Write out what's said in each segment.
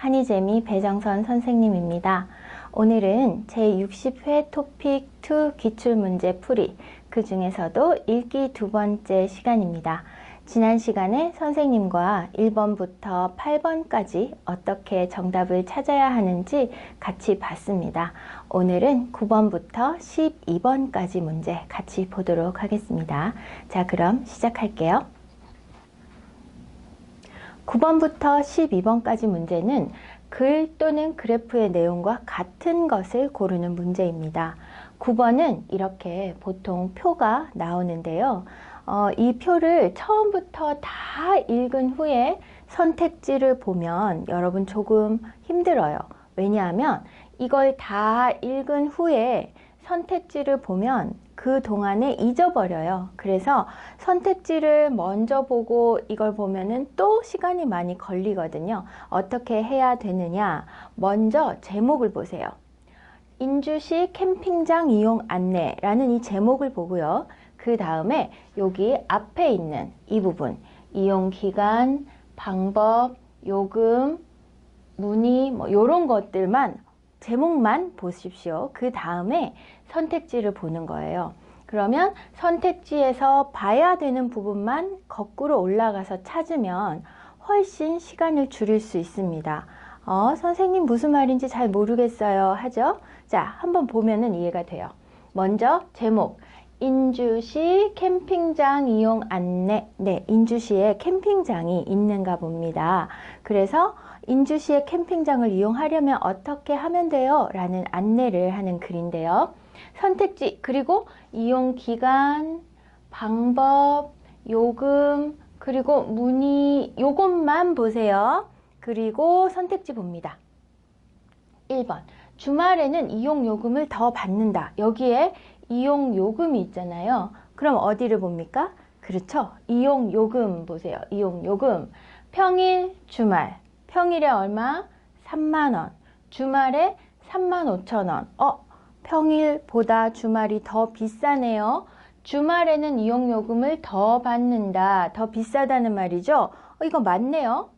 한이재미 배정선 선생님입니다. 오늘은 제60회 토픽 2 기출문제 풀이, 그 중에서도 읽기 두 번째 시간입니다. 지난 시간에 선생님과 1번부터 8번까지 어떻게 정답을 찾아야 하는지 같이 봤습니다. 오늘은 9번부터 12번까지 문제 같이 보도록 하겠습니다. 자, 그럼 시작할게요. 9번부터 12번까지 문제는 글 또는 그래프의 내용과 같은 것을 고르는 문제입니다. 9번은 이렇게 보통 표가 나오는데요. 이 표를 처음부터 다 읽은 후에 선택지를 보면 여러분 조금 힘들어요. 왜냐하면 이걸 다 읽은 후에 선택지를 보면 그 동안에 잊어버려요. 그래서 선택지를 먼저 보고 이걸 보면은 또 시간이 많이 걸리거든요. 어떻게 해야 되느냐? 먼저 제목을 보세요. 인주시 캠핑장 이용 안내라는 이 제목을 보고요. 그 다음에 여기 앞에 있는 이 부분, 이용 기간, 방법, 요금, 문의, 이런 것들만, 제목만 보십시오. 그 다음에 선택지를 보는 거예요. 그러면 선택지에서 봐야 되는 부분만 거꾸로 올라가서 찾으면 훨씬 시간을 줄일 수 있습니다. 선생님 무슨 말인지 잘 모르겠어요 하죠? 자, 한번 보면은 이해가 돼요. 먼저 제목, 인주시 캠핑장 이용 안내. 네, 인주시에 캠핑장이 있는가 봅니다. 그래서 인주시의 캠핑장을 이용하려면 어떻게 하면 돼요? 라는 안내를 하는 글인데요. 선택지, 그리고 이용 기간, 방법, 요금, 그리고 문의, 요것만 보세요. 그리고 선택지 봅니다. 1번, 주말에는 이용 요금을 더 받는다. 여기에 이용 요금이 있잖아요. 그럼 어디를 봅니까? 그렇죠. 이용 요금 보세요. 이용 요금. 평일, 주말. 평일에 얼마? 3만원. 주말에 35,000원. 평일보다 주말이 더 비싸네요. 주말에는 이용 요금을 더 받는다. 더 비싸다는 말이죠. 이거 맞네요.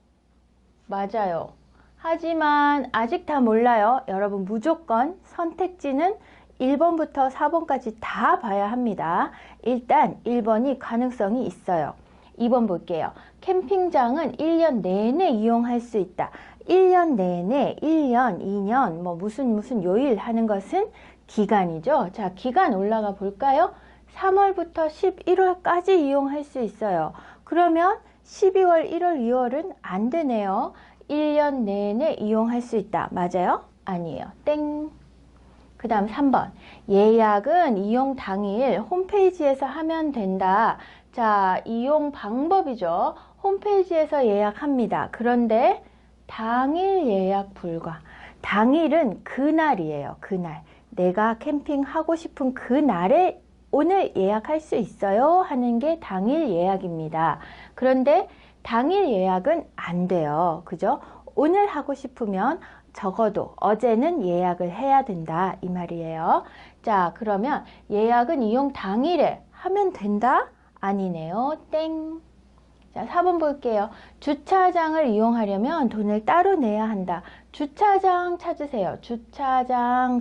맞아요. 하지만 아직 다 몰라요. 여러분 무조건 선택지는 1번부터 4번까지 다 봐야 합니다. 일단 1번이 가능성이 있어요. 2번 볼게요. 캠핑장은 1년 내내 이용할 수 있다. 1년 내내, 1년, 2년, 무슨 요일 하는 것은 기간이죠. 자, 기간 올라가 볼까요? 3월부터 11월까지 이용할 수 있어요. 그러면 12월, 1월, 2월은 안 되네요. 1년 내내 이용할 수 있다. 맞아요? 아니에요. 땡. 그 다음 3번. 예약은 이용 당일 홈페이지에서 하면 된다. 자, 이용 방법이죠. 홈페이지에서 예약합니다. 그런데 당일 예약 불가. 당일은 그날이에요. 그날. 내가 캠핑하고 싶은 그날에 오늘 예약할 수 있어요 하는 게 당일 예약입니다. 그런데 당일 예약은 안 돼요. 그죠? 오늘 하고 싶으면 적어도 어제는 예약을 해야 된다 이 말이에요. 자, 그러면 예약은 이용 당일에 하면 된다? 아니네요. 땡. 자, 4번 볼게요. 주차장을 이용하려면 돈을 따로 내야 한다. 주차장 찾으세요. 주차장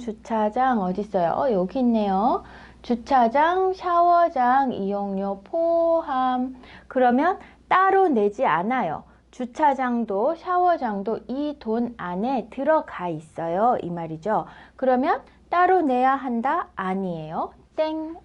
어디 있어요? 여기 있네요. 주차장, 샤워장, 이용료 포함. 그러면 따로 내지 않아요. 주차장도 샤워장도 이 돈 안에 들어가 있어요. 이 말이죠. 그러면 따로 내야 한다? 아니에요. 땡.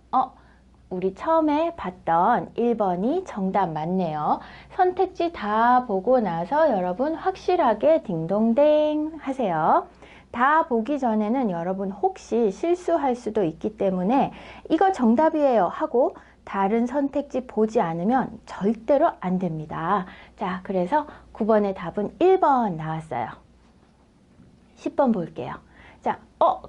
우리 처음에 봤던 1번이 정답 맞네요. 선택지 다 보고 나서 여러분 확실하게 딩동댕 하세요. 다 보기 전에는 여러분 혹시 실수할 수도 있기 때문에 이거 정답이에요 하고 다른 선택지 보지 않으면 절대로 안 됩니다. 자, 그래서 9번의 답은 1번 나왔어요. 10번 볼게요. 자,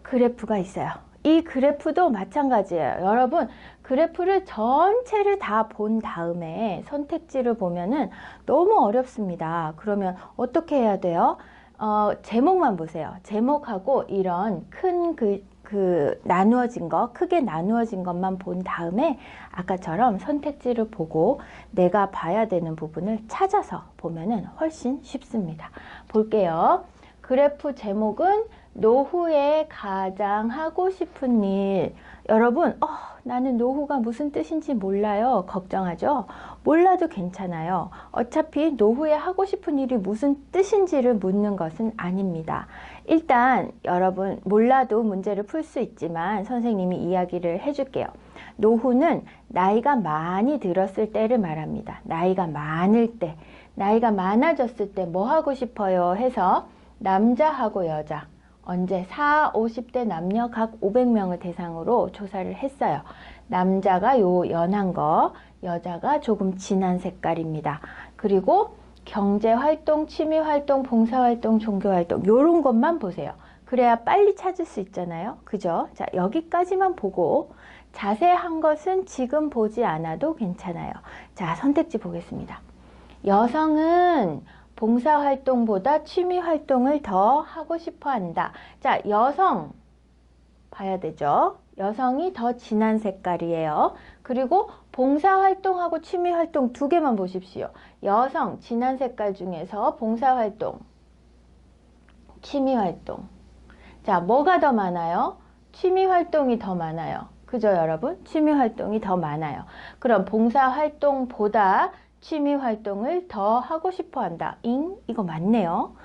그래프가 있어요. 이 그래프도 마찬가지예요. 여러분, 그래프를 전체를 다 본 다음에 선택지를 보면은 너무 어렵습니다. 그러면 어떻게 해야 돼요? 제목만 보세요. 제목하고 이런 큰 나누어진 거, 크게 나누어진 것만 본 다음에 아까처럼 선택지를 보고 내가 봐야 되는 부분을 찾아서 보면은 훨씬 쉽습니다. 볼게요. 그래프 제목은 노후에 가장 하고 싶은 일. 여러분, 나는 노후가 무슨 뜻인지 몰라요. 걱정하죠? 몰라도 괜찮아요. 어차피 노후에 하고 싶은 일이 무슨 뜻인지를 묻는 것은 아닙니다. 일단 여러분 몰라도 문제를 풀 수 있지만 선생님이 이야기를 해줄게요. 노후는 나이가 많이 들었을 때를 말합니다. 나이가 많을 때, 나이가 많아졌을 때 뭐 하고 싶어요 해서 남자하고 여자 언제 40, 50대 남녀 각 500명을 대상으로 조사를 했어요. 남자가 요 연한 거, 여자가 조금 진한 색깔입니다. 그리고 경제활동, 취미활동, 봉사활동, 종교활동 요런 것만 보세요. 그래야 빨리 찾을 수 있잖아요. 그죠? 자, 여기까지만 보고 자세한 것은 지금 보지 않아도 괜찮아요. 자, 선택지 보겠습니다. 여성은 봉사활동보다 취미활동을 더 하고 싶어 한다. 자, 여성 봐야 되죠. 여성이 더 진한 색깔이에요. 그리고 봉사활동하고 취미활동 두 개만 보십시오. 여성 진한 색깔 중에서 봉사활동, 취미활동. 자, 뭐가 더 많아요? 취미활동이 더 많아요. 그죠, 여러분? 취미활동이 더 많아요. 그럼 봉사활동보다 취미활동을 더 하고 싶어 한다. 이거 맞네요.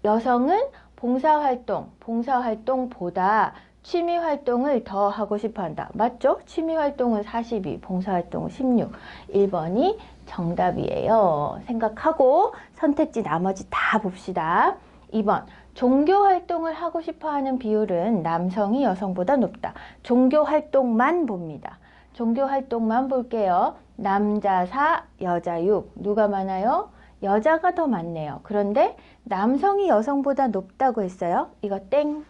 여성은 봉사활동보다 취미활동을 더 하고 싶어 한다. 맞죠? 취미활동은 42, 봉사활동은 16. 1번이 정답이에요. 생각하고 선택지 나머지 다 봅시다. 2번, 종교활동을 하고 싶어 하는 비율은 남성이 여성보다 높다. 종교활동만 봅니다. 종교활동만 볼게요. 남자 4, 여자 6. 누가 많아요? 여자가 더 많네요. 그런데 남성이 여성보다 높다고 했어요. 이거 땡.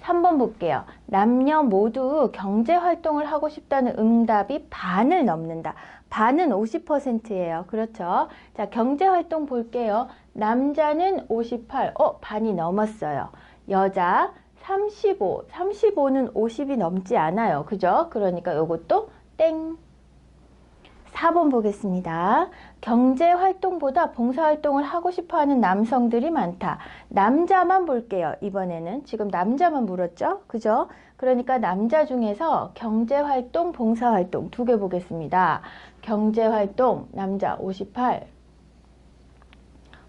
3번 볼게요. 남녀 모두 경제활동을 하고 싶다는 응답이 반을 넘는다. 반은 50%예요. 그렇죠? 자, 경제활동 볼게요. 남자는 58, 반이 넘었어요. 여자 35, 35는 50이 넘지 않아요. 그죠? 그러니까 요것도 땡. 4번 보겠습니다. 경제활동보다 봉사활동을 하고 싶어하는 남성들이 많다. 남자만 볼게요. 이번에는 지금 남자만 물었죠? 그죠? 그러니까 남자 중에서 경제활동, 봉사활동 두 개 보겠습니다. 경제활동 남자 58,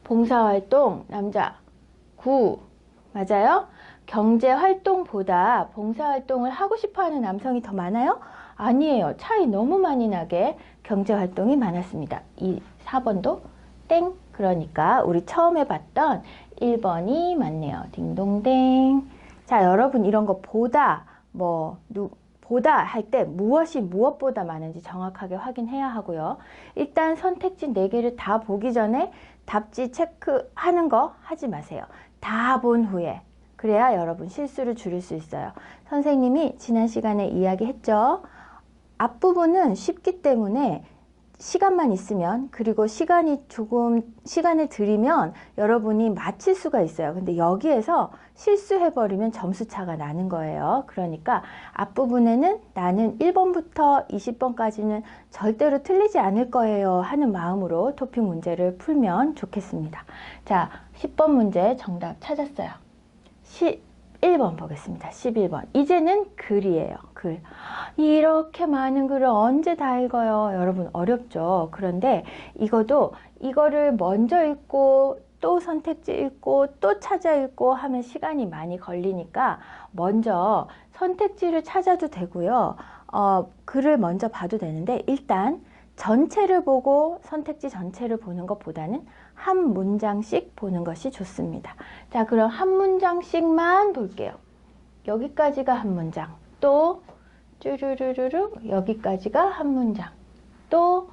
봉사활동 남자 9. 맞아요? 경제활동보다 봉사활동을 하고 싶어하는 남성이 더 많아요? 아니에요. 차이 너무 많이 나게 경제활동이 많았습니다. 4번도 땡. 그러니까 우리 처음 해봤던 1번이 맞네요. 딩동댕. 자, 여러분 이런 거 보다 보다 할 때 무엇이 무엇보다 많은지 정확하게 확인해야 하고요. 일단 선택지 4개를 다 보기 전에 답지 체크하는 거 하지 마세요. 다 본 후에. 그래야 여러분 실수를 줄일 수 있어요. 선생님이 지난 시간에 이야기했죠. 앞부분은 쉽기 때문에 시간만 있으면, 그리고 시간을 들이면 여러분이 맞힐 수가 있어요. 근데 여기에서 실수해버리면 점수차가 나는 거예요. 그러니까 앞부분에는 나는 1번부터 20번까지는 절대로 틀리지 않을 거예요 하는 마음으로 토픽 문제를 풀면 좋겠습니다. 자, 10번 문제 정답 찾았어요. 11번 보겠습니다. 11번. 이제는 글이에요. 글. 이렇게 많은 글을 언제 다 읽어요? 여러분 어렵죠? 그런데 이거를 먼저 읽고 또 선택지 읽고 또 찾아 읽고 하면 시간이 많이 걸리니까 먼저 선택지를 찾아도 되고요. 글을 먼저 봐도 되는데 일단 전체를 보고 선택지 전체를 보는 것보다는 한 문장씩 보는 것이 좋습니다. 자, 그럼 한 문장씩만 볼게요. 여기까지가 한 문장. 또 쭈루루루루 여기까지가 한 문장. 또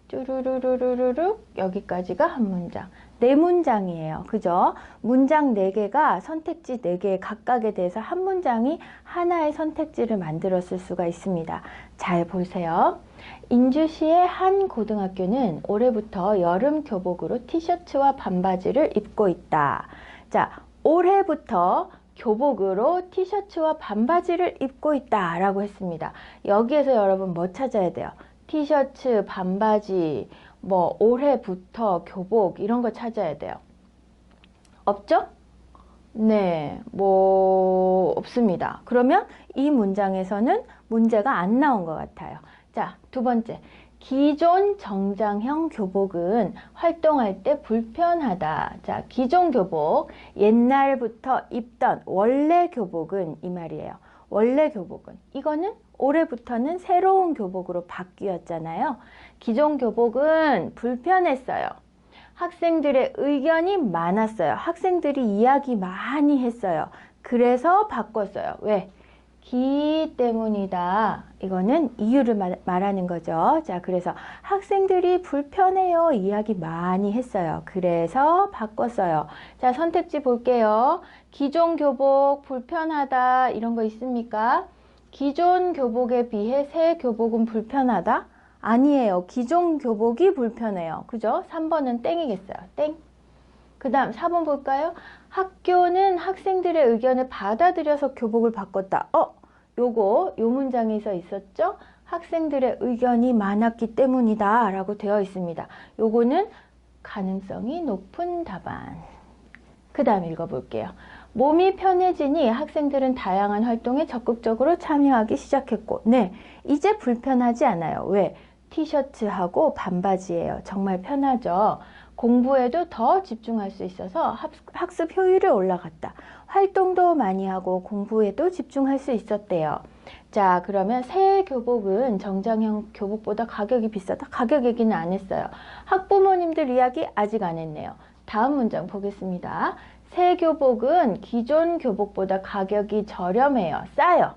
쭈루루루루루 여기까지가 한 문장. 4문장이에요. 그죠? 문장 4개가 선택지 4개 각각에 대해서 한 문장이 하나의 선택지를 만들었을 수가 있습니다. 잘 보세요. 인주시의 한 고등학교는 올해부터 여름 교복으로 티셔츠와 반바지를 입고 있다. 자, 올해부터 교복으로 티셔츠와 반바지를 입고 있다 라고 했습니다. 여기에서 여러분 뭐 찾아야 돼요? 티셔츠, 반바지, 올해부터 교복 이런 거 찾아야 돼요. 없죠? 네, 뭐 없습니다. 그러면 이 문장에서는 문제가 안 나온 것 같아요. 자, 두 번째. 기존 정장형 교복은 활동할 때 불편하다. 자, 기존 교복, 옛날부터 입던 원래 교복은 이 말이에요. 원래 교복은. 이거는 올해부터는 새로운 교복으로 바뀌었잖아요. 기존 교복은 불편했어요. 학생들의 의견이 많았어요. 학생들이 이야기 많이 했어요. 그래서 바꿨어요. 왜? 기 때문이다. 이거는 이유를 말하는 거죠. 자, 그래서 학생들이 불편해요. 이야기 많이 했어요. 그래서 바꿨어요. 자, 선택지 볼게요. 기존 교복 불편하다. 이런 거 있습니까? 기존 교복에 비해 새 교복은 불편하다? 아니에요. 기존 교복이 불편해요. 그죠? 3번은 땡이겠어요. 땡. 그 다음 4번 볼까요? 학교는 학생들의 의견을 받아들여서 교복을 바꿨다. 요 문장에서 있었죠? 학생들의 의견이 많았기 때문이다 라고 되어 있습니다. 요거는 가능성이 높은 답안. 그 다음 읽어볼게요. 몸이 편해지니 학생들은 다양한 활동에 적극적으로 참여하기 시작했고, 네, 이제 불편하지 않아요. 왜? 티셔츠하고 반바지예요. 정말 편하죠. 공부에도 더 집중할 수 있어서 학습 효율이 올라갔다. 활동도 많이 하고 공부에도 집중할 수 있었대요. 자, 그러면 새 교복은 정장형 교복보다 가격이 비싸다? 가격 얘기는 안 했어요. 학부모님들 이야기 아직 안 했네요. 다음 문장 보겠습니다. 새 교복은 기존 교복보다 가격이 저렴해요. 싸요.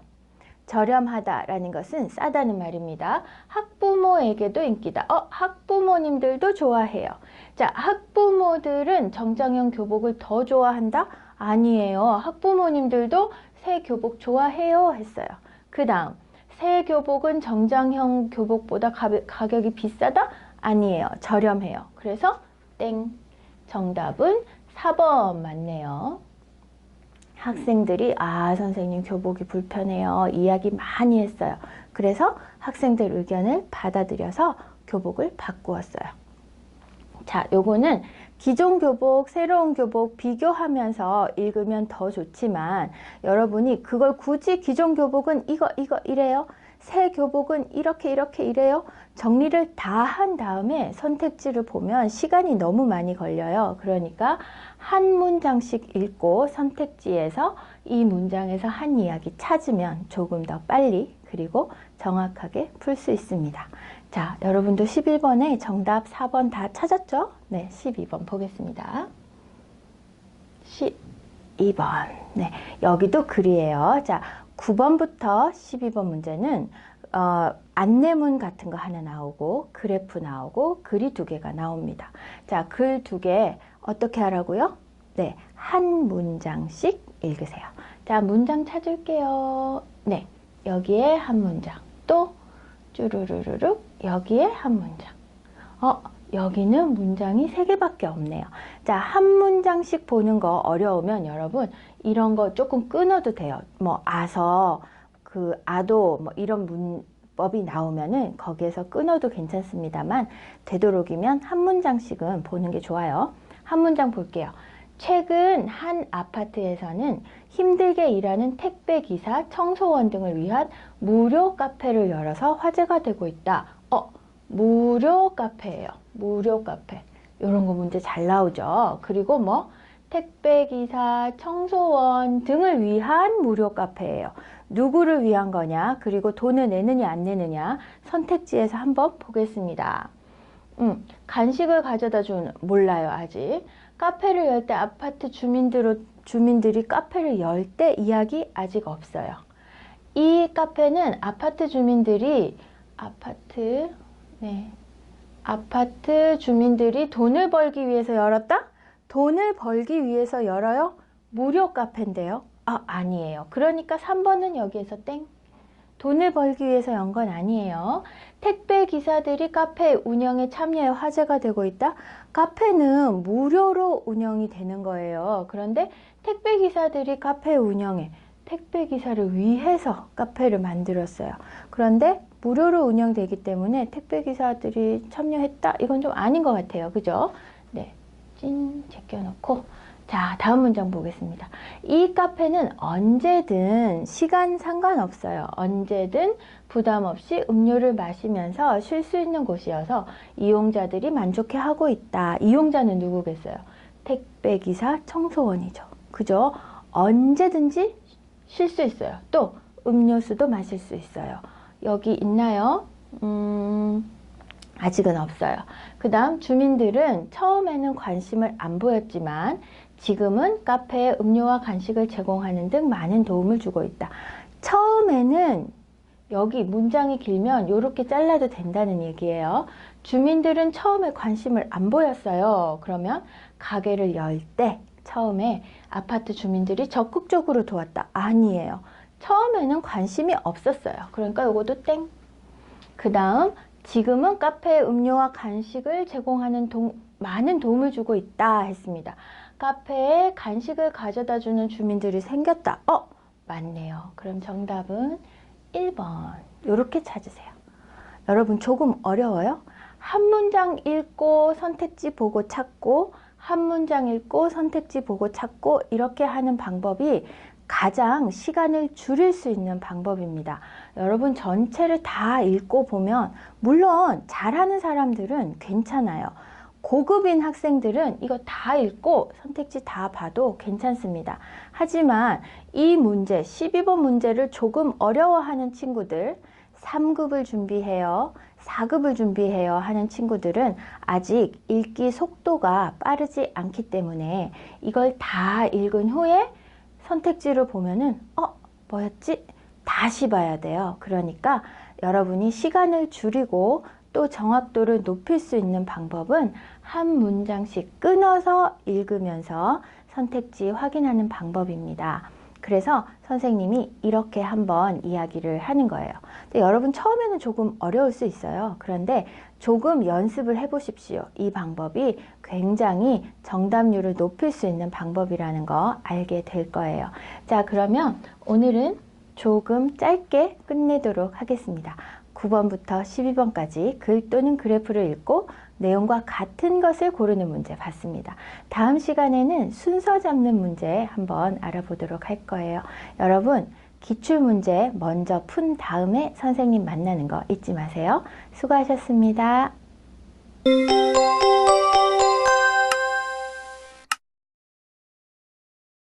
저렴하다라는 것은 싸다는 말입니다. 학부모에게도 인기다. 학부모님들도 좋아해요. 자, 학부모들은 정장형 교복을 더 좋아한다? 아니에요. 학부모님들도 새 교복 좋아해요 했어요. 그 다음, 새 교복은 정장형 교복보다 가격이 비싸다? 아니에요. 저렴해요. 그래서 땡. 정답은 4번 맞네요. 학생들이 선생님 교복이 불편해요. 이야기 많이 했어요. 그래서 학생들 의견을 받아들여서 교복을 바꾸었어요. 자, 요거는 기존 교복, 새로운 교복 비교하면서 읽으면 더 좋지만 여러분이 그걸 굳이 기존 교복은 이거 이래요. 새 교복은 이렇게 이래요. 정리를 다 한 다음에 선택지를 보면 시간이 너무 많이 걸려요. 그러니까 한 문장씩 읽고 선택지에서 이 문장에서 한 이야기 찾으면 조금 더 빨리 그리고 정확하게 풀 수 있습니다. 자, 여러분도 11번에 정답 4번 다 찾았죠? 네, 12번 보겠습니다. 12번. 네, 여기도 글이에요. 자, 9번부터 12번 문제는 안내문 같은 거 하나 나오고 그래프 나오고 글이 2개가 나옵니다. 자, 글 2개 어떻게 하라고요? 네, 한 문장씩 읽으세요. 자, 문장 찾을게요. 네, 여기에 한 문장. 또 쭈루루루룩 여기에 한 문장. 여기는 문장이 3개밖에 없네요. 자, 한 문장씩 보는 거 어려우면 여러분 이런 거 조금 끊어도 돼요. 뭐 아도 뭐 이런 문법이 나오면은 거기에서 끊어도 괜찮습니다만 되도록이면 한 문장씩은 보는 게 좋아요. 한 문장 볼게요. 최근 한 아파트에서는 힘들게 일하는 택배기사, 청소원 등을 위한 무료 카페를 열어서 화제가 되고 있다. 무료 카페예요. 무료 카페. 이런 거 문제 잘 나오죠. 그리고 뭐 택배기사, 청소원 등을 위한 무료 카페예요. 누구를 위한 거냐? 그리고 돈을 내느냐 안 내느냐? 선택지에서 한번 보겠습니다. 간식을 가져다 주는 몰라요 아직. 카페를 열 때 아파트 주민들이 카페를 열 때 이야기 아직 없어요. 이 카페는 아파트 주민들이 돈을 벌기 위해서 열었다? 돈을 벌기 위해서 열어요? 무료 카페인데요? 아니에요. 그러니까 3번은 여기에서 땡. 돈을 벌기 위해서 연 건 아니에요. 택배 기사들이 카페 운영에 참여해 화제가 되고 있다? 카페는 무료로 운영이 되는 거예요. 그런데 택배 기사들이 카페 운영에 택배 기사를 위해서 카페를 만들었어요. 그런데 무료로 운영되기 때문에 택배 기사들이 참여했다? 이건 좀 아닌 것 같아요. 그죠? 네, 찐 제껴놓고 자, 다음 문장 보겠습니다. 이 카페는 언제든 시간 상관없어요. 언제든 부담 없이 음료를 마시면서 쉴 수 있는 곳이어서 이용자들이 만족해하고 있다. 이용자는 누구겠어요? 택배기사, 청소원이죠. 그죠? 언제든지 쉴 수 있어요. 또 음료수도 마실 수 있어요. 여기 있나요? 아직은 없어요. 그 다음 주민들은 처음에는 관심을 안 보였지만 지금은 카페에 음료와 간식을 제공하는 등 많은 도움을 주고 있다. 처음에는 여기 문장이 길면 이렇게 잘라도 된다는 얘기예요. 주민들은 처음에 관심을 안 보였어요. 그러면 가게를 열 때 처음에 아파트 주민들이 적극적으로 도왔다. 아니에요. 처음에는 관심이 없었어요. 그러니까 이것도 땡. 그 다음 지금은 카페에 음료와 간식을 제공하는 많은 도움을 주고 있다 했습니다. 카페에 간식을 가져다 주는 주민들이 생겼다. 맞네요. 그럼 정답은 1번. 이렇게 찾으세요. 여러분 조금 어려워요? 한 문장 읽고 선택지 보고 찾고 한 문장 읽고 선택지 보고 찾고 이렇게 하는 방법이 가장 시간을 줄일 수 있는 방법입니다. 여러분 전체를 다 읽고 보면 물론 잘하는 사람들은 괜찮아요. 고급인 학생들은 이거 다 읽고 선택지 다 봐도 괜찮습니다. 하지만 이 문제, 12번 문제를 조금 어려워하는 친구들, 3급을 준비해요, 4급을 준비해요 하는 친구들은 아직 읽기 속도가 빠르지 않기 때문에 이걸 다 읽은 후에 선택지를 보면은 뭐였지? 다시 봐야 돼요. 그러니까 여러분이 시간을 줄이고 또 정확도를 높일 수 있는 방법은 한 문장씩 끊어서 읽으면서 선택지 확인하는 방법입니다. 그래서 선생님이 이렇게 한번 이야기를 하는 거예요. 근데 여러분 처음에는 조금 어려울 수 있어요. 그런데 조금 연습을 해보십시오. 이 방법이 굉장히 정답률을 높일 수 있는 방법이라는 거 알게 될 거예요. 자, 그러면 오늘은 조금 짧게 끝내도록 하겠습니다. 9번부터 12번까지 글 또는 그래프를 읽고 내용과 같은 것을 고르는 문제 봤습니다. 다음 시간에는 순서 잡는 문제 한번 알아보도록 할 거예요. 여러분 기출문제 먼저 푼 다음에 선생님 만나는 거 잊지 마세요. 수고하셨습니다.